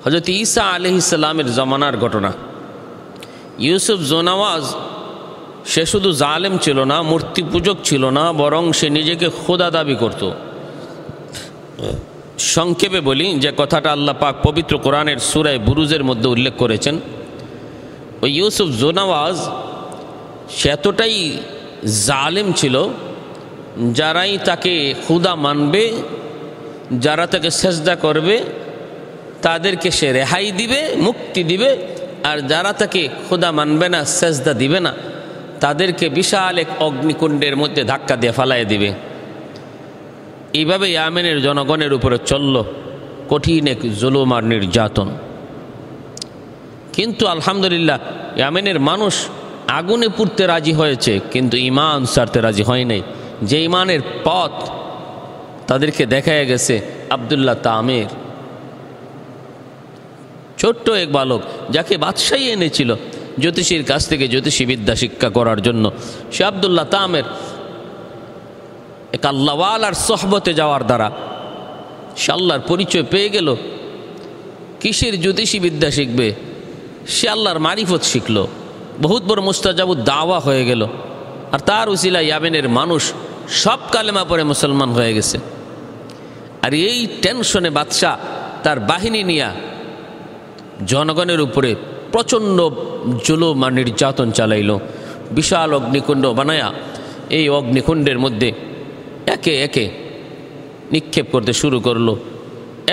হযরত ঈসা আলাইহিস সালামের জমানার ঘটনা। ইউসুফ জুনাওয়াজ সে শুধু জালেম ছিল না, মূর্তি পূজক ছিল না, বরং সে নিজেকে খোদা দাবি করত। সংক্ষেপে বলি যে কথাটা আল্লাহ পাক পবিত্র কোরআনের সূরা বুরুজের মধ্যে উল্লেখ করেছেন। ওই ইউসুফ জুনাওয়াজ সে এতটাই জালেম ছিল, যারাই তাকে খোদা মানবে, যারা তাকে সেজদা করবে তাদেরকে সে রেহাই দিবে, মুক্তি দিবে, আর যারা তাকে খোদা মানবে না, সেজদা দিবে না, তাদেরকে বিশাল এক অগ্নিকুণ্ডের মধ্যে ধাক্কা দিয়ে ফালাইয়া দিবে। এইভাবে ইয়ামেনের জনগণের উপরে চলল কঠিন এক জুলুম আর নির্যাতন। কিন্তু আলহামদুলিল্লাহ ইয়ামেনের মানুষ আগুনে পুড়তে রাজি হয়েছে, কিন্তু ঈমান ছাড়তে রাজি হয় নাই। যে ঈমানের পথ তাদেরকে দেখায় গেছে আব্দুল্লাহ তামের, ছোট্ট এক বালক যাকে বাদশাহী এনেছিল জ্যোতিষীর কাছ থেকে জ্যোতিষী বিদ্যা শিক্ষা করার জন্য। সে আব্দুল্লাহ তামের এক আল্লাহওয়ালার সোহবতে যাওয়ার দ্বারা সে আল্লাহর পরিচয় পেয়ে গেল। কিসের জ্যোতিষী বিদ্যা শিখবে, সে আল্লাহর মারিফত শিখল, বহুত বড় মুস্তাজাবুদ দাওয়া হয়ে গেল। আর তার উসিলা ইয়ামেনের মানুষ সব কালেমা পড়ে মুসলমান হয়ে গেছে। আর এই টেনশনে বাদশাহ তার বাহিনী নিয়ে জনগণের উপরে প্রচণ্ড জুলুম আর নির্যাতন চালাইল। বিশাল অগ্নিকুণ্ড বানায়া এই অগ্নিকুণ্ডের মধ্যে একে একে নিক্ষেপ করতে শুরু করলো।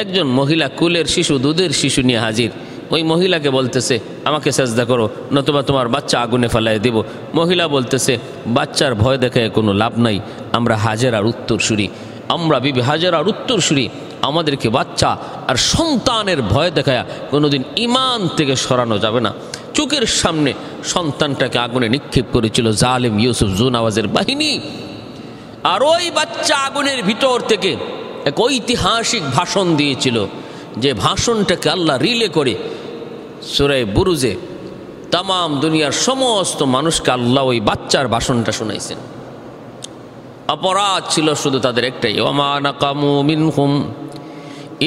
একজন মহিলা কুলের শিশু, দুধের শিশু নিয়ে হাজির। ওই মহিলাকে বলতেছে আমাকে সেজদা করো, নতুবা তোমার বাচ্চা আগুনে ফেলায় দেব। মহিলা বলতেছে বাচ্চার ভয় দেখায় কোনো লাভ নাই, আমরা হাজেরার উত্তরসূরি, আমরা বিবি হাজেরার উত্তরসূরি, আমাদেরকে বাচ্চা আর সন্তানের ভয় দেখায় কোনোদিন ঈমান থেকে সরানো যাবে না। চোখের সামনে সন্তানটাকে আগুনে নিক্ষেপ করেছিল জালেম ইউসুফ জুনাওয়াজের বাহিনী। আর ওই বাচ্চা আগুনের ভিতর থেকে এক ঐতিহাসিক ভাষণ দিয়েছিল, যে ভাষণটাকে আল্লাহ রিলে করে সূরা বুরুজে তাম দুনিয়ার সমস্ত মানুষকে আল্লাহ ওই বাচ্চার ভাষণটা শোনাইছেন। অপরাধ ছিল শুধু তাদের একটাই, ওমা নাকামু মিনহুম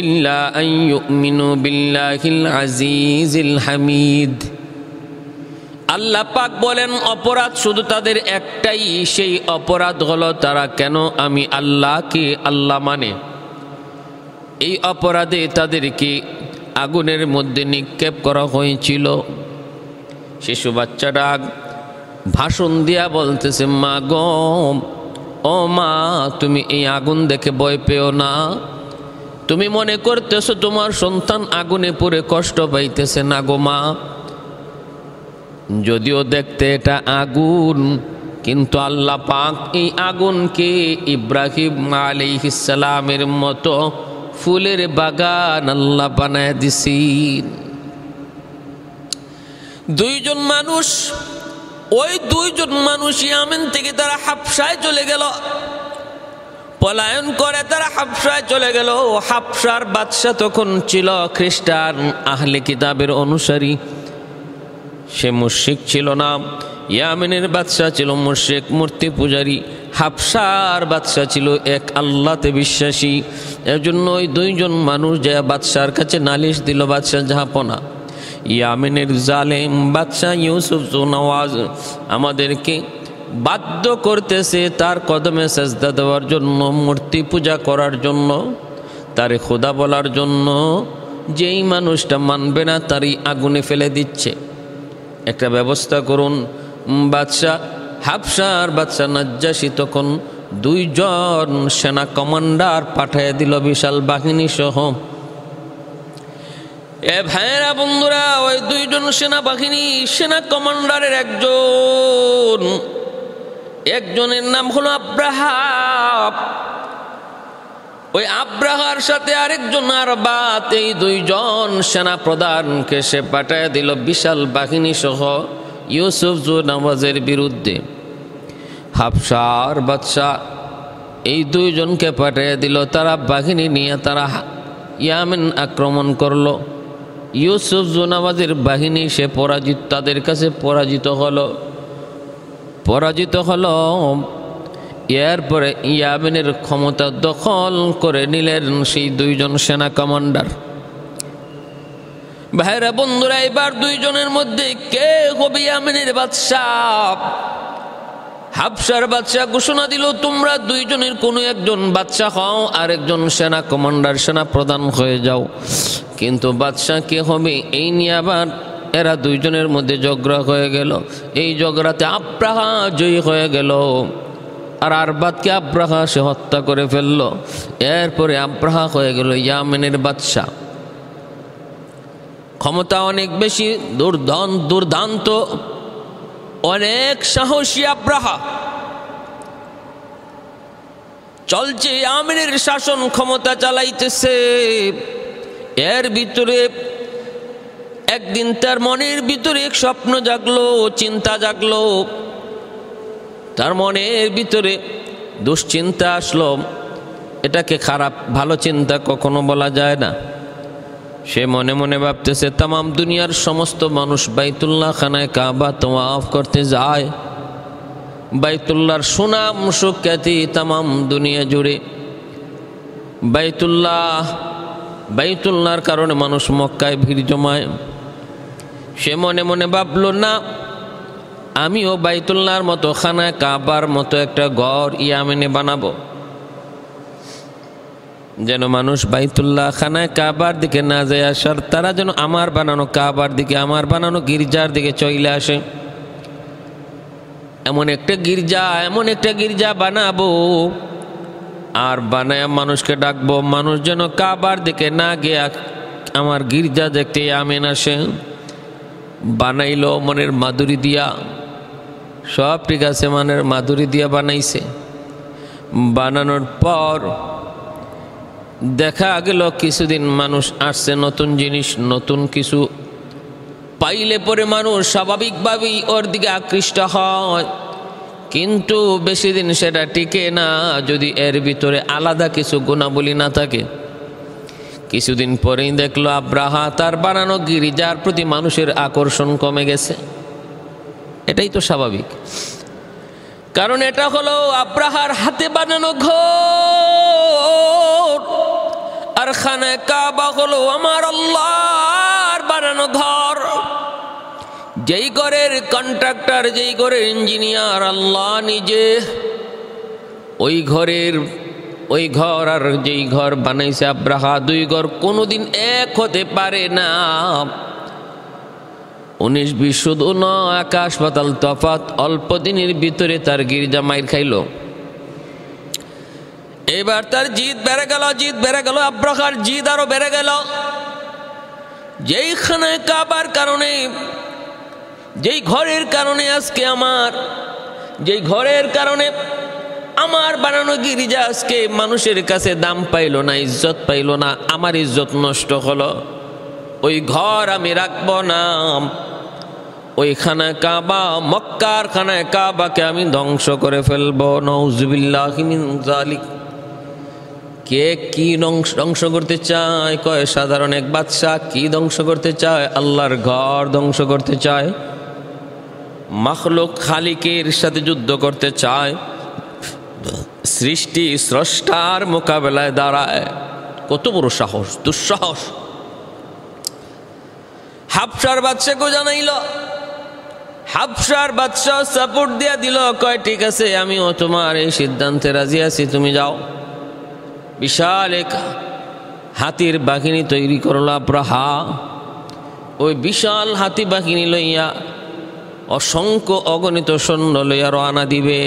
ইল্লা আন ইউমিনু বিল্লাহিল আজিজিল হামিদ। আল্লাহ পাক বলেন অপরাধ শুধু তাদের একটাই, সেই অপরাধ হলো তারা কেন আমি আল্লাহকে আল্লাহ মানে। এই অপরাধে তাদেরকে আগুনের মধ্যে নিক্ষেপ করা হয়েছিল। শিশু বাচ্চাটা ভাষণ দিয়া বলতেছে মা গো, ও মা, তুমি এই আগুন দেখে ভয় পেও না। তুমি মনে করতেছো তোমার সন্তান আগুনে পুড়ে কষ্ট পাইতেছে না গো মা, যদিও দেখতে এটা আগুন, কিন্তু আল্লাহ পাক এই আগুনকে ইব্রাহিম আলাইহিস সালামের মতো ফুলের বাগান আল্লাহ বানায় দিছেন। দুইজন মানুষ, ওই দুইজন মানুষ ইয়ামেন থেকে তারা হাবশায় চলে গেল, পলায়ন করে তারা হাবশায় চলে গেল। হাবশার বাদশা তখন ছিল খ্রিস্টান আহলে কিতাবের অনুসারী, সে মুশরিক ছিল না। ইয়ামেনের বাদশা ছিল মুশরিক, মূর্তি পূজারী। হাবশার বাদশা ছিল এক আল্লাহতে বিশ্বাসী। এর জন্য ওই দুইজন মানুষ যে বাদশার কাছে নালিশ দিল, বাদশা জাহাপনা, ইয়ামেনের জালেম বাদশা ইউসুফ জুনাওয়াজ আমাদেরকে বাধ্য করতেছে তার কদমে সেজদা দেওয়ার জন্য, মূর্তি পূজা করার জন্য, তারে খোদা বলার জন্য। যেই মানুষটা মানবে না তারই আগুনে ফেলে দিচ্ছে। একটা ব্যবস্থা করুন। বাদশাহ হাবশার বাদশা নাজ্জাশী তখন দুইজন সেনা কমান্ডার পাঠিয়ে দিল বিশাল বাহিনী সহ। এ ভাইয়েরা বন্ধুরা, ওই দুইজন সেনা কমান্ডারের একজনের নাম হলো আব্রাহা। ওই আব্রাহার সাথে আরেকজন আরবাত, এই দুইজন সেনা প্রধানকে সে পাঠিয়ে দিল বিশাল বাহিনী সহ ইউসুফ জুনাওয়াজের বিরুদ্ধে। হাবশার বাদশাহ এই দুইজনকে পাঠিয়ে দিল, তারা বাহিনী নিয়ে তারা ইয়ামেন আক্রমণ করলো। ইউসুফ জুনাওয়াজের বাহিনী সে তাদের কাছে পরাজিত হলো। এরপরে ইয়ামেনের ক্ষমতা দখল করে নিলেন সেই দুইজন সেনা কমান্ডার। ভাইরা বন্ধুরা, এবার দুইজনের মধ্যে কে হবে ইয়ামেনের বাদশাহ? হাবশার বাদশাহ ঘোষণা দিল, তোমরা দুইজনের কোনো একজন বাদশাহ হও, আর একজন সেনা কমান্ডার, সেনা প্রধান হয়ে যাও। কিন্তু বাদশাহ কে হবে এই নিয়ে আবার এরা দুইজনের মধ্যে ঝগড়া হয়ে গেল। এই ঝগড়াতে আব্রাহা জয়ী হয়ে গেল, আর আরবাদকে আব্রাহা সে হত্যা করে ফেলল। এরপরে আব্রাহা হয়ে গেল ইয়ামেনের বাদশাহ। ক্ষমতা অনেক বেশি, দুর্দান্ত, অনেক সাহসী আব্রাহা। চলছে ইয়ামেনের শাসন, ক্ষমতা চালাইতেছে। এর ভিতরে একদিন তার মনের ভিতরে এক স্বপ্ন জাগলো, চিন্তা জাগলো। তার মনের ভিতরে দুশ্চিন্তা আসলো। এটাকে খারাপ ভালো চিন্তা কখনো বলা যায় না। সে মনে মনে ভাবতেছে, তামাম দুনিয়ার সমস্ত মানুষ বাইতুল্লাহ খানায় কাবা তওয়াফ করতে যায়। বাইতুল্লাহর সুনাম সুখ্যাতি তামাম দুনিয়া জুড়ে। বাইতুল্লাহর কারণে মানুষ মক্কায় ভিড় জমায়। সে মনে মনে ভাবল, না, আমিও বাইতুল্লাহর মতো খানায় কাবার মতো একটা ঘর ইয়ামেনে বানাবো, যেন মানুষ বাইতুল্লাহ খানায় কাবার দিকে না যায় আসার, তারা যেন আমার বানানো কাবার দিকে, আমার বানানো গির্জার দিকে চলে আসে। এমন একটা গির্জা বানাবো, আর বানায় মানুষকে ডাকবো, মানুষ যেন কাবার দিকে না গিয়ে আমার গির্জা দেখতে ইয়ামেন আসে। বানাইলো মনের মাধুরী দিয়া, সব ঠিক আছে, মনের মাধুরী দিয়া বানাইছে। বানানোর পর দেখা গেল কিছুদিন মানুষ আসছে, নতুন জিনিস, নতুন কিছু পাইলে পরে মানুষ স্বাভাবিকভাবেই ওর দিকে আকৃষ্ট হয়। কিন্তু বেশি দিন সেটা টিকে না যদি এর ভিতরে আলাদা কিছু গুণাবলী না থাকে। কিছুদিন পরেই দেখলো আব্রাহা তার বানানো গির্জার প্রতি মানুষের আকর্ষণ কমে গেছে। এটাই তো স্বাভাবিক, কারণ এটা হলো আব্রাহার হাতে বানানো ঘর, আর খানায়ে কাবা হলো আমার আল্লাহর বানানো ঘর। যেই ঘরের কন্ট্রাক্টর, যেই ঘরের ইঞ্জিনিয়ার আল্লাহ নিজে, ওই ঘর আর যেই ঘর বানাইছে আব্রাহা, দুই ঘর কোনোদিন এক হতে পারে না। 19-20 শুধু নয়, আকাশ পাতাল তফাৎ। অল্প দিনের ভিতরে তার গির্জা মাইর খাইল। এবার তার জিদ বেড়ে গেল, আব্রাহার জিদ আরো বেড়ে গেল। যেই খানায়ে কাবার কারণে, যেই ঘরের কারণে আজকে যেই ঘরের কারণে আমার বানানো গির্জা আজকে মানুষের কাছে দাম পাইল না, ইজ্জত পাইল না, আমার ইজ্জত নষ্ট হলো। ওই ঘর আমি রাখব না। ওই খানায়ে কাবা, মক্কার খানায়ে কাবাকে আমি ধ্বংস করে ফেলবো। নাউযুবিল্লাহি মিন যালিক। কে কি ধ্বংস করতে চায়? কয় সাধারণ এক বাদশা কি ধ্বংস করতে চায়? আল্লাহর ঘর ধ্বংস করতে চায়, মাখলুক খালিকের সাথে যুদ্ধ করতে চায়, সৃষ্টি স্রষ্টার মোকাবেলায় দাঁড়ায়। কত বড় সাহস, দুঃসাহস! হাবশার বাদশাকে জানাইল। হাবশার বাদশাহ সাপোর্ট দিয়া দিল, কয় ঠিক আছে, আমিও তোমার এই সিদ্ধান্তে রাজি আছি, তুমি যাও। বিশাল এক হাতির বাহিনী তৈরি করল আব্রাহা। ওই বিশাল হাতি বাহিনী লইয়া, অসংখ্য অগণিত সৈন্য লইয়া রওনা দিবে।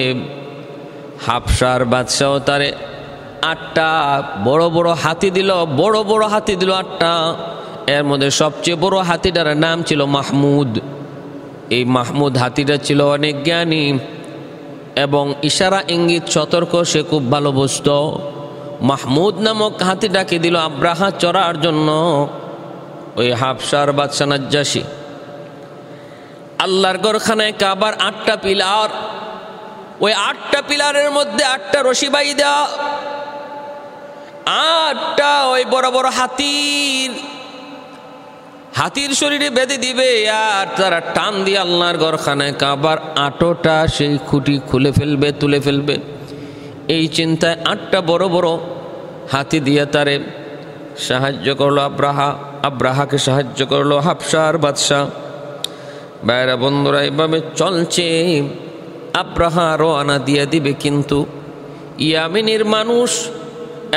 হাবশার বাদশাহ তারে 8টা বড় বড় হাতি দিল, 8টা। এর মধ্যে সবচেয়ে বড় হাতিটার নাম ছিল মাহমুদ। এই মাহমুদ হাতিটা ছিল অনেক জ্ঞানী এবং ইশারা ইঙ্গিত সতর্ক সে খুব ভালো বুঝত। মাহমুদ নামক হাতিটাকে দিল আব্রাহা চড়ার জন্য। ওই হাবশার বাদশা নাজ্জাশী, আল্লাহর ঘরখানায় কাবার 8টা পিলার, ওই 8টা পিলারের মধ্যে 8টা রশি বাইদা 8টা ওই বড় বড় হাতির শরীরে বেঁধে দিবে, আর তারা টান দিয়ে আল্লাহর ঘরখানায় কাবার 8টা সেই খুঁটি খুলে ফেলবে, তুলে ফেলবে। এই চিন্তায় 8টা বড় বড় হাতি দিয়ে তারে সাহায্য করলো আব্রাহা। আব্রাহাকে সাহায্য করলো হাবশার বাদশাহ। ভাইরা বন্ধুরা, এভাবে চলছে। আব্রাহা রওনা দিয়ে দিবে, কিন্তু ইয়ামিনের মানুষ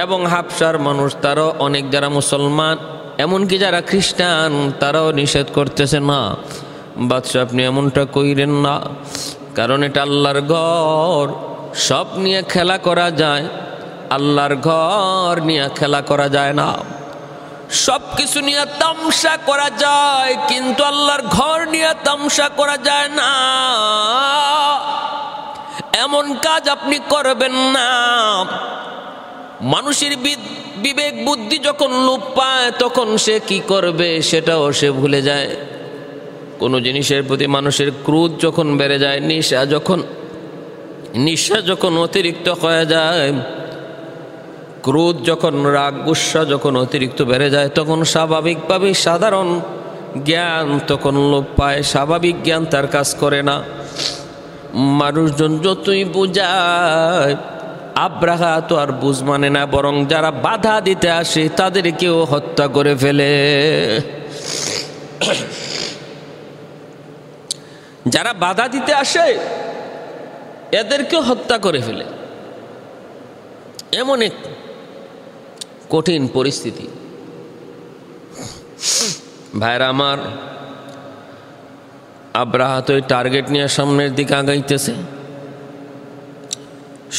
এবং হাবশার মানুষ, তারাও অনেক যারা মুসলমান, এমনকি যারা খ্রিস্টান, তারাও নিষেধ করতেছে, না বাদশাহ আপনি এমনটা কইরেন না, কারণ এটা আল্লাহর ঘর, সব নিয়ে খেলা করা যায়, আল্লাহর ঘর নিয়ে খেলা করা যায় না। সব কিছু নিয়ে তামসা করা যায়, কিন্তু আল্লাহর ঘর নিয়ে তামসা করা যায় না। এমন কাজ আপনি করবেন না। মানুষের বিবেক বুদ্ধি যখন লোপ পায়, তখন সে কি করবে সেটাও সে ভুলে যায়। কোনো জিনিসের প্রতি মানুষের ক্রোধ যখন বেড়ে যায়, নিশা যখন অতিরিক্ত হয়ে যায়, ক্রোধ যখন, রাগ গুসা যখন অতিরিক্ত বেড়ে যায়, তখন স্বাভাবিকভাবেই সাধারণ জ্ঞান তখন লোপ পায়, স্বাভাবিক জ্ঞান তার কাজ করে না। মানুষজন যতই বুঝায়, আব্রাহা তো আর বুঝ মানে না, বরং যারা বাধা দিতে আসে তাদেরকেও হত্যা করে ফেলে। যারা বাধা দিতে আসে এদেরকেও হত্যা করে ফেলে। এমন এক কঠিন পরিস্থিতি। ভাইরা আমার, আব্রাহা তো টার্গেট নিয়ে সামনের দিকে আগাইতেছে,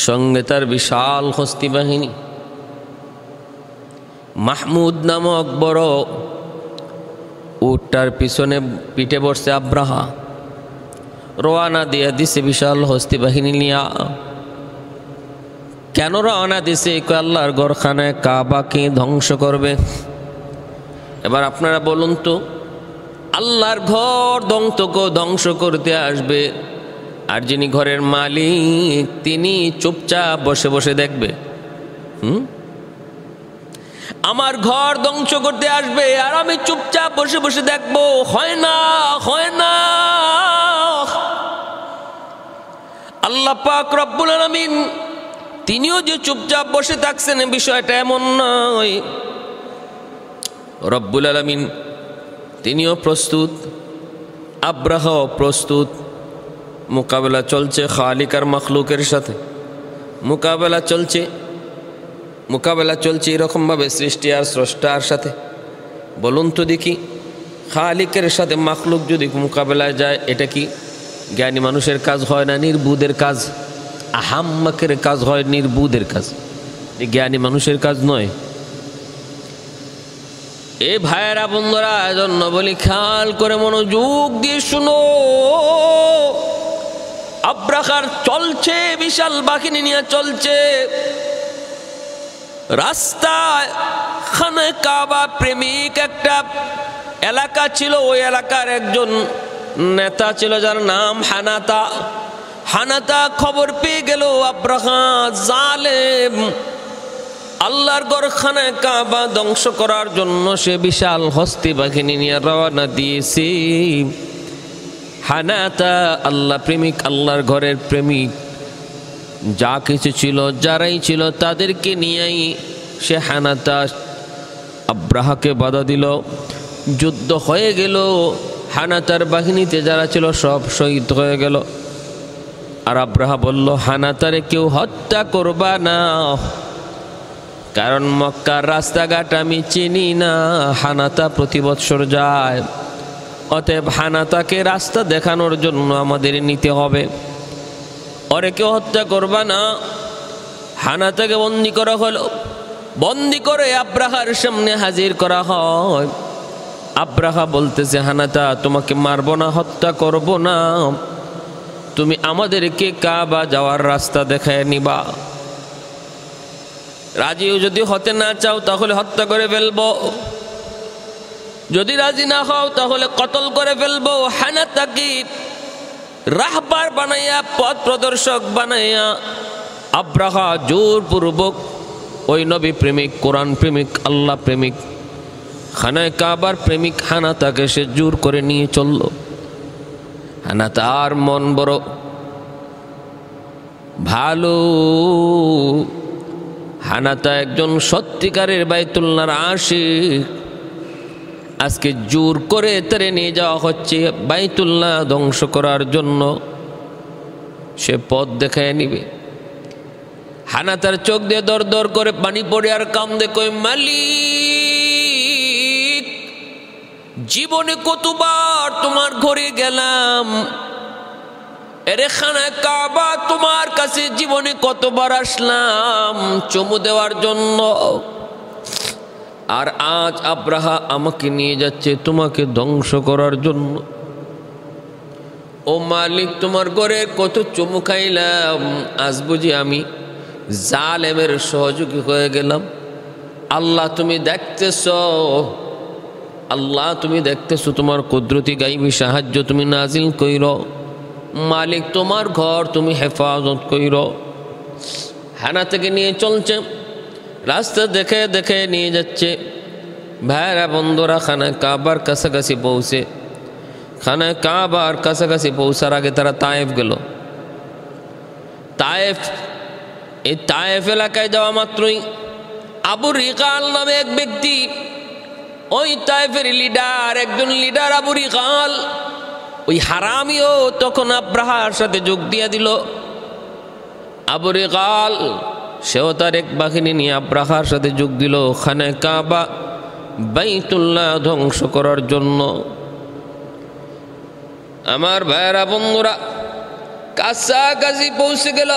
সঙ্গে তার বিশাল হস্তি বাহিনী। মাহমুদ নামক বড় উটটার পিছনে পিঠে বসছে আব্রাহা, রওনা দিয়ে দিছে বিশাল হস্তি বাহিনী নিয়ে। কেন রওনা দিছে? আল্লাহর ঘরখানায় কাবাকে ধ্বংস করবে। এবার আপনারা বলুন তো, আল্লাহর ঘর ধ্বংস করতে আসবে, আর যিনি ঘরের মালিক তিনি চুপচাপ বসে বসে দেখবে? আমার ঘর ধ্বংস করতে আসবে আর আমি চুপচাপ বসে বসে দেখবো? হয় না, হয় না। আল্লাহ পাক রব্বুল আলামিন তিনিও যে চুপচাপ বসে থাকছেন, বিষয়টা এমন নয়। রব্বুল আলামিন তিনিও প্রস্তুত, আব্রাহাও প্রস্তুত। মোকাবেলা চলছে খালিক আর মখলুকের সাথে, মোকাবেলা চলছে এরকমভাবে সৃষ্টি আর স্রষ্টার সাথে। বলুন তো দেখি, খালিকের সাথে মখলুক যদি মোকাবেলায় যায়, এটা কি জ্ঞানী মানুষের কাজ হয় না নির্বুদের কাজ? আহাম্মকের কাজ হয়, নির্বুদের কাজ, জ্ঞানী মানুষের কাজ নয়। এ ভাইয়েরা বন্ধুরা, এজন্য বলি খেয়াল করে মনোযোগ দিয়ে শুনো। আব্রাহার চলছে, বিশাল বাহিনী নিয়ে চলছে রাস্তায়। খানে কাবা প্রেমিক একটা এলাকা ছিল, ওই এলাকার একজন নেতা ছিল যার নাম হানাতা খবর পেয়ে গেল আব্রাহা জালেম আল্লাহর ঘরখানে কাবা ধ্বংস করার জন্য সে বিশাল হস্তি বাহিনী নিয়ে রওনা দিয়েছে। হানাতা আল্লাহ প্রেমিক, আল্লাহর ঘরের প্রেমিক, যা কিছু ছিল, যারাই ছিল, তাদেরকে নিয়েই সে হানাতা আব্রাহাকে বাধা দিল। যুদ্ধ হয়ে গেল, হানাতার বাহিনীতে যারা ছিল সব শহীদ হয়ে গেল। আর আব্রাহা বলল, হানাতারে কেউ হত্যা করবা না, কারণ মক্কার রাস্তাঘাট আমি চিনি না, হানাতা প্রতি বৎসর যায়, অতএব হানাতাকে রাস্তা দেখানোর জন্য আমাদের নিতে হবে, ওরে কেউ হত্যা করবা না। হানাতাকে বন্দি করা হলো, বন্দি করে আব্রাহার সামনে হাজির করা হয়। আব্রাহা বলতেছে, হানাতা তোমাকে মারবো না, হত্যা করব না, তুমি আমাদেরকে কাবা যাওয়ার রাস্তা দেখায় নিবা। রাজিও যদি হতে না চাও তাহলে হত্যা করে ফেলবো, যদি রাজি না হও তাহলে কতল করে ফেলবো। হানাতাকে রাহবার বানাইয়া, পথ প্রদর্শক বানাইয়া আব্রাহা জোরপূর্বক ওই নবী প্রেমিক, কোরআন প্রেমিক, আল্লাহ প্রেমিক, খানায় কাবার প্রেমিক হানাতাকে সে জোর করে নিয়ে চলল। হানাতার মন বড় ভালো, হানাতা একজন সত্যিকারের বাইতুল্লাহর আশিক। আজকে জোর করে তারে নিয়ে যাওয়া হচ্ছে বাইতুল্লাহ ধ্বংস করার জন্য। সে পথ দেখায় নিবে। হানা তার চোখ দিয়ে দর দর করে পানি পড়ে আর কান্দে, কই মালিক, জীবনে কতবার তোমার ঘরে গেলাম, এরে খানায় কাবা তোমার কাছে জীবনে কতবার আসলাম চুমু দেওয়ার জন্য, আর আজ আব্রাহা আমাকে নিয়ে যাচ্ছে তোমাকে ধ্বংস করার জন্য। ও মালিক, তোমার ঘরে কত চুমু খাইলাম, আজ বুঝি আমি জালেমের সহযোগী হয়ে গেলাম। আল্লাহ তুমি দেখতেছ, আল্লাহ তুমি দেখতেছো, তোমার কুদরতি গাইবী সাহায্য তুমি নাজিল কইর। মালিক, তোমার ঘর তুমি হেফাজত কইর। হানা থেকে নিয়ে চলছে, রাস্তা দেখে দেখে নিয়ে যাচ্ছে। ভাইরা বন্ধুরা, খানায় কাবার কাছাকাছি পৌঁছে, খানায় কাবার কাছাকাছি পৌঁছার আগে তারা তায়েফ গেল। তায়েফ, এই তায়েফ এলাকায় যাওয়া মাত্রই আবু রিকাল নামে এক ব্যক্তি, ওই তায়েফের লিডার, একজন লিডার আবু রিকাল, ওই হারামিও তখন আব্রাহার সাথে যোগ দিয়ে দিল। আবু রিকাল সেও তার এক বাহিনী নিয়ে আব্রাহার সাথে যোগ দিল খানায় কাবা বাইতুল্লাহ ধ্বংস করার জন্য। আমার ভাইয়েরা বন্ধুরা, কাছাকাছি পৌঁছে গেল,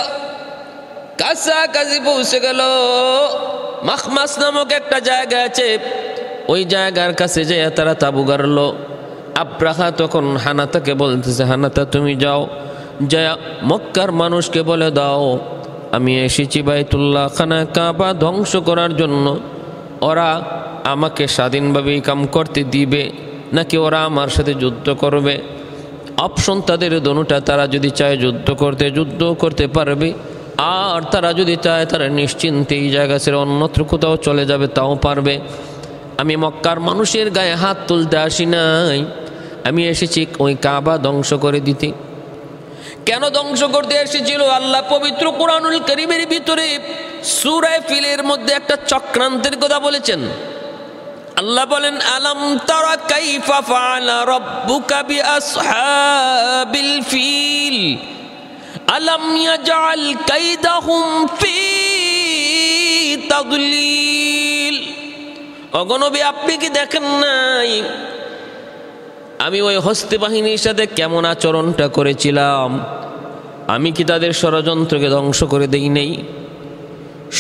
কাছাকাছি পৌঁছে গেল। মাখমাস নামক একটা জায়গা আছে, ওই জায়গার কাছে যেয়ে তারা তাবু গাড়ল। আব্রাহা তখন হানাতাকে বলতেছে, হানাতা তুমি যাও, যা মক্কার মানুষকে বলে দাও আমি এসেছি বাইতুল্লাহ খানায় কাবা ধ্বংস করার জন্য। ওরা আমাকে স্বাধীনভাবে কাম করতে দিবে নাকি ওরা আমার সাথে যুদ্ধ করবে? অপশন তাদের দোনোটা। তারা যদি চায় যুদ্ধ করতে পারবে, আর তারা যদি চায় তারা নিশ্চিন্তে এই জায়গা ছেড়ে অন্যত্র কোথাও চলে যাবে, তাও পারবে। আমি মক্কার মানুষের গায়ে হাত তুলতে আসি নাই, আমি এসেছি ওই কাবা ধ্বংস করে দিতে। কেন ধ্বংস করতে এসেছিল? আল্লাহ পবিত্র কুরআনুল কারীমের ভিতরে সূরা ফিলের মধ্যে একটা চক্রান্তের কথা বলেছেন। আল্লাহ বলেন, আলাম তারা কাইফা ফাআলা রাব্বুকা বিআসহাবিল ফিল আলাম ইয়াজআল কাইদাহুম ফি তাদলিল। ওগো নবী, আপনি কি দেখেন নাই আমি ওই হস্তি বাহিনীর সাথে কেমন আচরণটা করেছিলাম? আমি কি তাদের ষড়যন্ত্রকে ধ্বংস করে দেই নাই?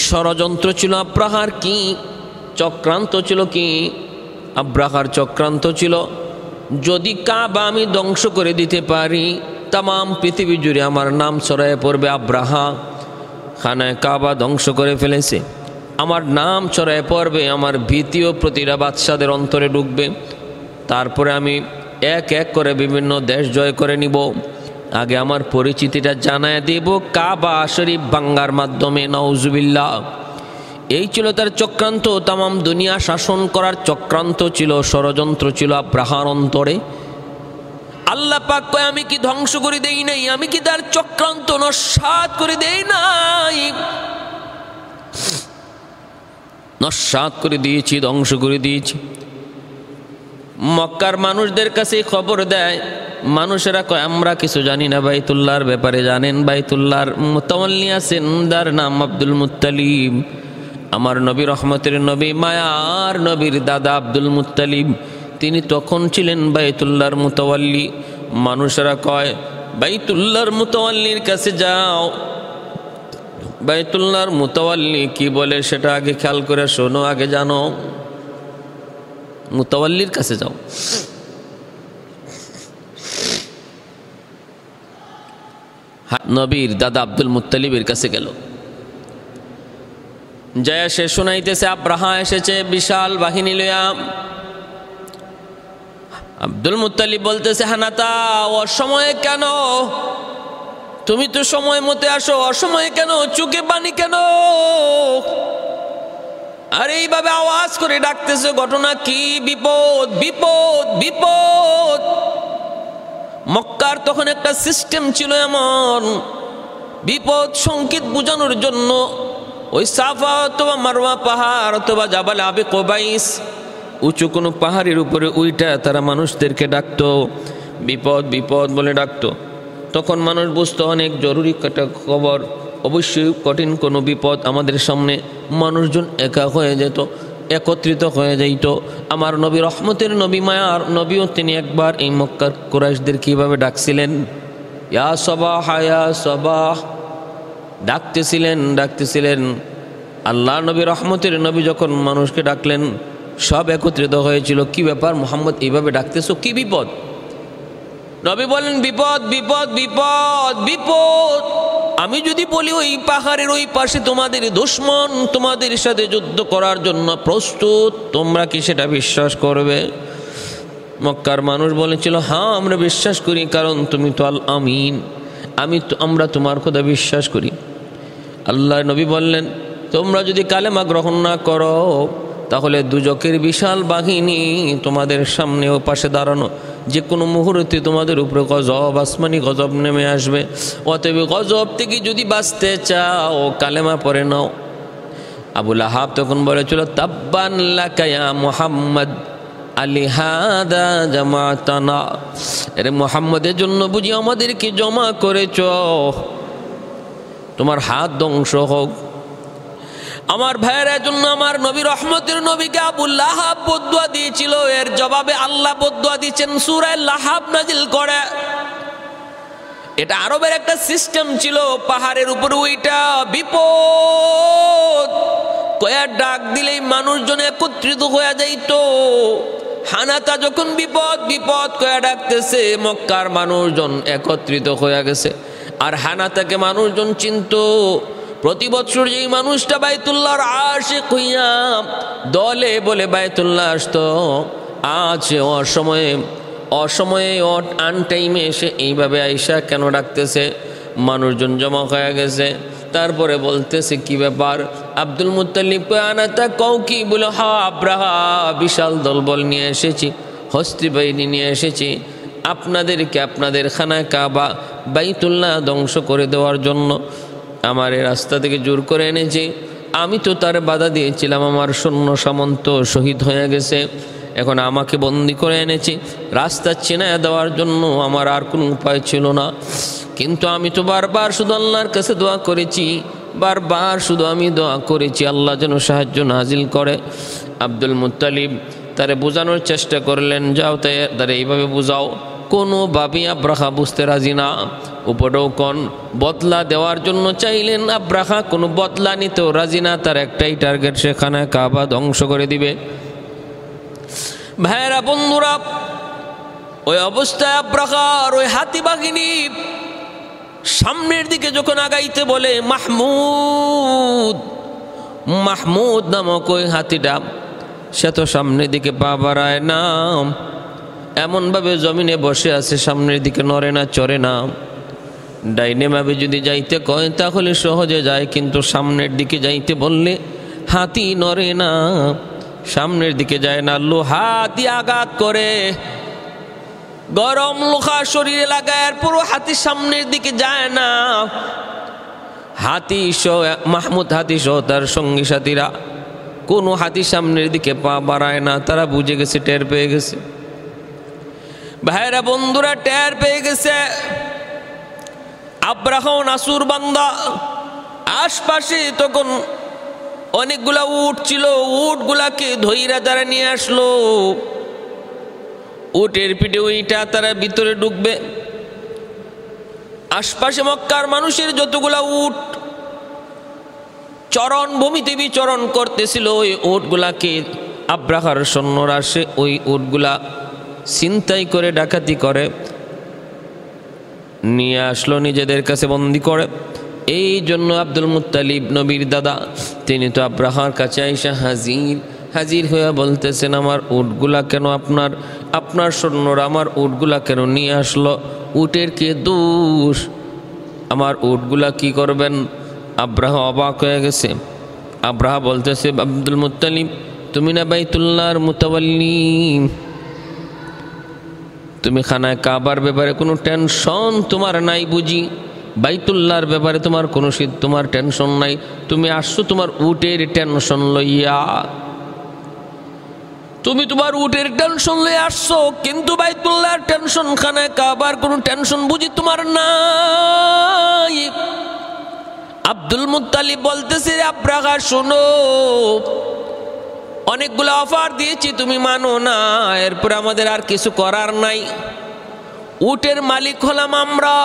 ষড়যন্ত্র ছিল আব্রাহার, কি চক্রান্ত ছিল, কি আব্রাহার চক্রান্ত ছিল, যদি কাবা আমি ধ্বংস করে দিতে পারি তাম পৃথিবী জুড়ে আমার নাম ছড়ায় পড়বে। আব্রাহা খানায় কাবা ধ্বংস করে ফেলেছে, আমার নাম ছড়ায় পড়বে, আমার ভীতিও প্রতিটা বাদশাদের অন্তরে ঢুকবে। তারপরে আমি এক এক করে বিভিন্ন দেশ জয় করে নিব। আগে আমার পরিচিতিটা জানায় দেব কাবা শরীফ ভাঙ্গার মাধ্যমে। নাউজুবিল্লাহ। এই ছিল তার চক্রান্ত। তামাম দুনিয়া শাসন করার চক্রান্ত ছিল, ষড়যন্ত্র ছিল আব্রাহার অন্তরে। আল্লাহ পাক কয়, আমি কি ধ্বংস করে দেই নাই? আমি কি তার চক্রান্ত নস্যাৎ করে দেই নাই? নস্যাৎ করে দিয়েছি, ধ্বংস করে দিয়েছি। মক্কার মানুষদের কাছে খবর দেয়, মানুষেরা কয় আমরা কিছু জানি না বাইতুল্লাহর ব্যাপারে। জানেন বাইতুল্লাহর মুতাওয়াল্লি আছেন, তার নাম আব্দুল মুত্তালিব। আমার নবী, রহমতের নবী, মায়ার নবীর দাদা আব্দুল মুত্তালিব, তিনি তখন ছিলেন বাইতুল্লাহর মুতাওয়াল্লি। মানুষেরা কয় বাইতুল্লাহর মুতাওয়াল্লির কাছে যাও। বাইতুল্লাহর মুতাওয়াল্লি কি বলে সেটা আগে খেয়াল করে শোনো, আগে জানো। মুতাওয়াল্লির কাছে যাও। নবীর দাদা আব্দুল মুত্তালিবের কাছে গেল। জয়া সে শুনাইতেছে আব্রাহা এসেছে বিশাল বাহিনী লইয়া। আব্দুল মুত্তালিব বলতেছে, হানাতা অসময়ে কেন? তুমি তো সময় মতে আসো, অসময়ে কেন? চোখে পানি কেন? আর এইভাবে আওয়াজ করে ডাকতেছে, ঘটনা কি? বিপদ, বিপদ, বিপদ। মক্কার তখন একটা সিস্টেম ছিল এমন, বিপদ সংকেত বোঝানোর জন্য ওই সাফা অথবা মারওয়া পাহাড় অথবা জাবাল আবি কুবাইস, উঁচু কোনো পাহাড়ের উপরে উইটা তারা মানুষদেরকে ডাকতো, বিপদ বিপদ বলে ডাকতো। তখন মানুষ বুঝতো অনেক জরুরি একটা খবর, অবশ্যই কঠিন কোনো বিপদ আমাদের সামনে। মানুষজন একা হয়ে যেত, একত্রিত হয়ে যাইত। আমার নবী, রহমতের নবী, মায়ার নবীও তিনি একবার এই মক্কার কুরাইশদের কীভাবে ডাকছিলেন, ইয়া সবাহ ইয়া সবাহ ডাকতেছিলেন। আল্লাহ নবী, রহমতের নবী যখন মানুষকে ডাকলেন, সব একত্রিত হয়েছিল। কি ব্যাপার মুহাম্মদ, এইভাবে ডাকতেছো, কি বিপদ? নবী বলেন, বিপদ বিপদ বিপদ বিপদ। আমি যদি বলি ওই পাহাড়ের ওই পাশে তোমাদের দুশমন তোমাদের সাথে যুদ্ধ করার জন্য প্রস্তুত, তোমরা কি সেটা বিশ্বাস করবে? মক্কার মানুষ বলেছিল, হ্যাঁ আমরা বিশ্বাস করি, কারণ তুমি তো আল আমিন, আমরা তোমার কথা বিশ্বাস করি। আল্লাহ নবী বললেন, তোমরা যদি কালেমা গ্রহণ না করো তাহলে দুজকের বিশাল বাহিনী তোমাদের সামনে ও পাশে দাঁড়ানো, যে কোনো মুহূর্তে তোমাদের উপরে গজব, আসমানি গজব নেমে আসবে। অতএব গজব থেকে যদি বাঁচতে চাও কালেমা পড়ে নাও। আবু লাহাব তখন বলেছিল, তাব্বান লাকা ইয়া মুহাম্মদ আলিহাদা জামাতানা, এর মুহাম্মদের জন্য বুঝি আমাদেরকে জমা করেছ, তোমার হাত ধ্বংস হোক। আমার ভাইয়ের জন্য আমার নবী, রহমতের নবীকে আবু লাহাব বদদুয়া দিয়েছিল, এর জবাবে আল্লাহ বদদুয়া দিয়েছেন সূরা লাহাব নাজিল করে। এটা আরবের একটা সিস্টেম ছিল, পাহাড়ের উপর ওইটা বিপদ কয়া ডাক দিলেই মানুষজন একত্রিত হয়ে যাইত। হানাতা যখন বিপদ বিপদ কয়া ডাকতেছে, মক্কার মানুষজন একত্রিত হয়ে গেছে। আর হানাতাকে মানুষজন চিনত। প্রতি বছর যেই মানুষটা বাইতুল্লাহর আশিক হইয়া দলে বলে বাইতুল্লাহ আসতো, আজ অসময়ে আনটাইমে এসে এইভাবে আইসা কেন ডাকতেছে? মানুষজন জমা হয়ে গেছে। তারপরে বলতেছে, কি ব্যাপার? আব্দুল মুত্তালিব আনাতা কও কি? বলে, হা আব্রাহা বিশাল দলবল নিয়ে এসেছি, হস্তি বাহিনী নিয়ে এসেছি আপনাদেরকে আপনাদের খানায় কাবা বাইতুল্লাহ ধ্বংস করে দেওয়ার জন্য। আমার এই রাস্তা থেকে জোর করে এনেছি। আমি তো তার বাধা দিয়েছিলাম, আমার সৈন্য সামন্ত শহীদ হয়ে গেছে, এখন আমাকে বন্দি করে এনেছি রাস্তা চিনায় দেওয়ার জন্য। আমার আর কোনো উপায় ছিল না, কিন্তু আমি তো বারবার শুধু আল্লাহর কাছে দোয়া করেছি, বারবার শুধু আমি দোয়া করেছি আল্লাহ যেন সাহায্য নাজিল করে। আব্দুল মুত্তালিব তারে বোঝানোর চেষ্টা করলেন, যাও তারে এইভাবে বুঝাও। কোনোভাবেই আব্রাহা বুঝতে রাজি না। উপরেও কোন বদলা দেওয়ার জন্য চাইলেন, আব্রাহা কোনো বদলা নিতেও রাজি না। তার একটাই টার্গেট, সেখানে কাবা ধ্বংস করে দিবে। ভাইয়েরা, বন্ধুরা, ওই অবস্থায় আব্রাহার ওই হাতি বাহিনী সামনের দিকে যখন আগাইতে বলে, মাহমুদ নামক ওই হাতিটা, সে তো সামনের দিকে পা বাড়ায় না, এমনভাবে জমিনে বসে আছে, সামনের দিকে নড়ে না, চড়ে না। ডাইনে ভাবে যদি যাইতে কয় তাহলে সহজে যায়, কিন্তু সামনের দিকে যাইতে বললে হাতি নড়ে না, সামনের দিকে যায় না। লোহা দিয়ে আঘাত করে, গরম লোহা শরীরে লাগায়, পুরো হাতি সামনের দিকে যায় না। হাতি সহ মাহমুদ হাতি সহ তার সঙ্গী সাথীরা কোনো হাতি সামনের দিকে পা বাড়ায় না। তারা বুঝে গেছে, টের পেয়ে গেছে। ভাইরা বন্ধুরা, টের পেয়ে গেছে আব্রাহা নাসুর বান্দা। আশপাশে তখন অনেকগুলা উট ছিল, উটগুলাকে ধইরা তারা নিয়ে আসলো। উটের পিঠে ওইটা তারা ভিতরে ঢুকবে। আশপাশে মক্কার মানুষের যতগুলা উট চরণ ভূমিতে বিচরণ করতেছিল, ওই উটগুলাকে আব্রাহার সৈন্যরা আসে, ওই উটগুলা ছিনতাই করে, ডাকাতি করে নিয়ে আসলো, নিজেদের কাছে বন্দি করে। এই জন্য আব্দুল মুত্তালিব নবীর দাদা, তিনি তো আব্রাহার কাছে আইসা হাজির হয়ে বলতেছেন, আমার উটগুলা কেন আপনার সৈন্যরা আমার উটগুলা কেন নিয়ে আসলো? উটের কে দোষ? আমার উটগুলা কি করবেন? আব্রাহা অবাক হয়ে গেছে। আব্রাহা বলতেছে, আব্দুল মুত্তালিব, তুমি না বাইতুল্লাহর মুতাওয়াল্লি, তুমি খানায় কাবার ব্যাপারে কোনো টেনশন তোমার নাই বুঝি? বাইতুল্লাহর ব্যাপারে তোমার টেনশন নাই, তুমি আসছো তোমার উটের টেনশন লইয়া। তুমি তোমার উটের টেনশন লয়ে আসছো, কিন্তু বাইতুল্লাহর টেনশন, খানায় কাবার কোনো টেনশন বুঝি তোমার নাই। আব্দুল মুত্তালিব বলতেছে, আব্রাহা শোনো, অনেকগুলো অফার দিয়েছি, তুমি মানো না, এরপর আমাদের আর কিছু করার নাই। উটের মালিক হলাম আমরা,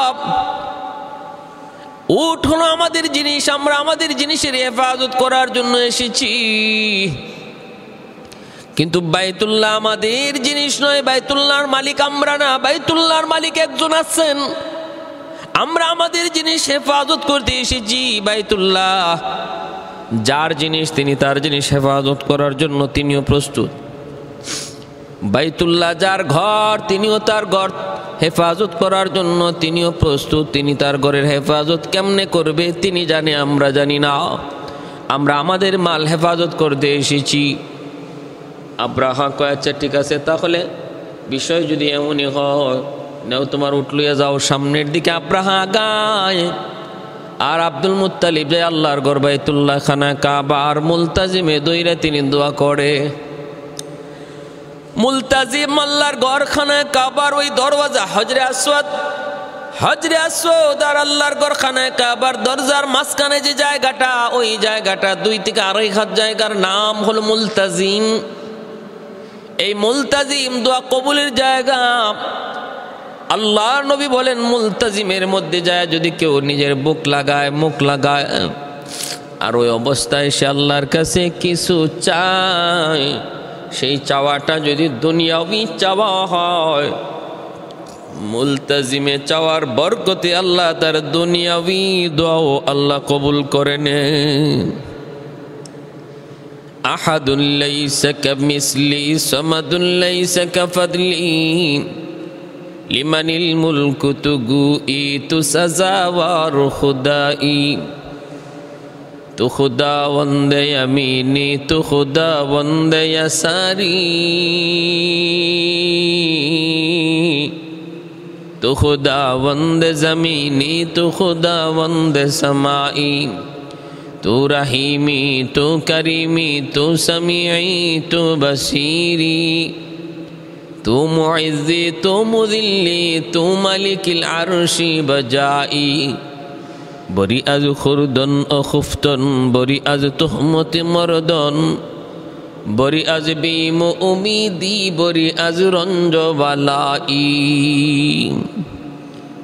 উট হলো আমাদের জিনিস, আমরা আমাদের জিনিসের হেফাজত করার জন্য এসেছি। কিন্তু বাইতুল্লাহ আমাদের জিনিস নয়, বাইতুল্লাহর মালিক আমরা না, বাইতুল্লাহর মালিক একজন আছেন, আমরা আমাদের জিনিস হেফাজত করতে এসেছি। বাইতুল্লাহ যার জিনিস, তিনি তার জিনিস হেফাজত করার জন্য তিনিও প্রস্তুত। বাইতুল্লাহ যার ঘর, তিনিও তার ঘর হেফাজত করার জন্য তিনিও প্রস্তুত। তিনি তার ঘরের হেফাজত কেমনে করবে তিনি জানে, আমরা জানি না। আমরা আমাদের মাল হেফাজত করতে এসেছি। আব্রাহা কয়, আচ্ছা ঠিক আছে, তাহলে বিষয় যদি এমনই হয়, নাও তোমার উট লইয়া যাও সামনের দিকে। আব্রাহা আগায়, আর আব্দুল মুত্তালিব যায় আল্লাহর ঘর বাইতুল্লাহ খানা কাবা, আর মুলতাজিমে দইরা তিনি দোয়া করে। মুলতাজিম আল্লাহর ঘর খানা কাবার ওই দরওয়াজা হজরে আসওয়াদ, হজরে আসওয়াদ আর আল্লাহর ঘর খানা কাবার দরজার মাঝখানে যে জায়গাটা, ওই জায়গাটা 2 থেকে 2.5 হাত জায়গার নাম হলো মুলতাজিম। এই মুলতাজিম দোয়া কবুলের জায়গা। আল্লাহর নবী বলেন, মুলতাজিমের মধ্যে যায় যদি কেউ নিজের বুক লাগায়, মুখ লাগায়, আর ওই অবস্থায় সে আল্লাহর কাছে কিছু চায়, সেই চাওয়াটা যদি দুনিয়াবি চাওয়া হয়, মুলতাজিমে চাওয়ার বরকতে আল্লাহ তার দুনিয়াবি দোয়াও আল্লাহ কবুল করে নেন। আহাদুন লাইসা কামিসলি সামাদুন লাইসা কাফাদলি লিমানিল মুলকু তুগুই তুসাজাওয়ার খুদাই, তু খুদাবন্দে আমিনি তু খুদাবন্দে ইয়াসারি, তু খুদাবন্দে জমিনি তু খুদাবন্দে সামাই, তু রহিমি তু করিমি তু সমিঈ তু বসীরি, তু মুইজ্জি তু মুযিল্লি তু মালিকিল আরশি বজাই, বরি আজ খুরদন ও খুফতন, বরি আজ তুহমতি মরদন, বরি আজ বিম উমিদি, বরি আজ রঞ্জ বালাই,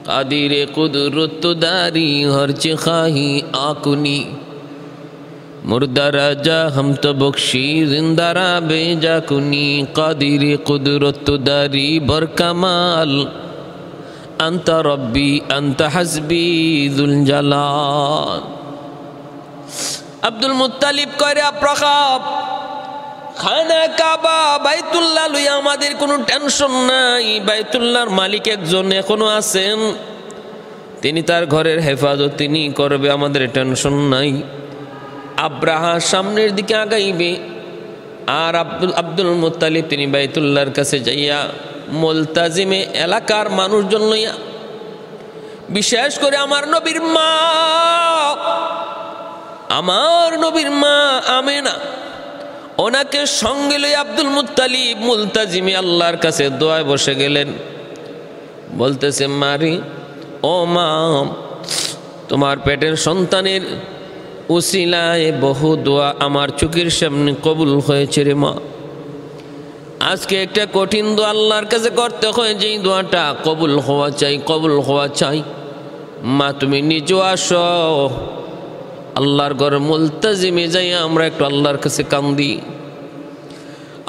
কাদিরে কুদরত দারি হরচ খাহি আকুনি, মুর্দারা যা হম তো বখশি জিন্দারা বেজা কুনি, কাদিরে কুদরত দারি বর কামাল, আন্তা রব্বি আন্তা হাসবি যুল জালাল। আব্দুল মুত্তালিব কয়, রে আব্রাহা, খানা কাবা বাইতুল্লাহ লইয়া আমাদের কোনো টেনশন নাই, বাইতুল্লাহর মালিক একজন এখনো আছেন, তিনি তার ঘরের হেফাজত তিনি করবে, আমাদের টেনশন নাই। আব্রাহা সামনের দিকে আগাইবে, আর আব্দুল মুত্তালিব তিনি বাইতুল্লাহর কাছে যাইয়া মুলতাজিমে এলাকার মানুষজন লইয়া, বিশেষ করে আমার নবীর মা, আমার নবীর মা আমেনা, ওনাকে সঙ্গে লইয়া আব্দুল মুত্তালিব মুলতাজিমে আল্লাহর কাছে দোয়ায় বসে গেলেন। বলতেছে, মারি ও মা, তোমার পেটের সন্তানের উসিলায় বহু দোয়া আমার চোখের সামনে কবুল হয়েছে রে মা। আজকে একটা কঠিন দোয়া আল্লাহর কাছে করতে হয়, যেই দোয়াটা কবুল হওয়া চাই, কবুল হওয়া চাই। মা তুমি নিজেও আসো, আল্লাহর ঘর মুলতাজিমে যাই আমরা একটু আল্লাহর কাছে কান্দি।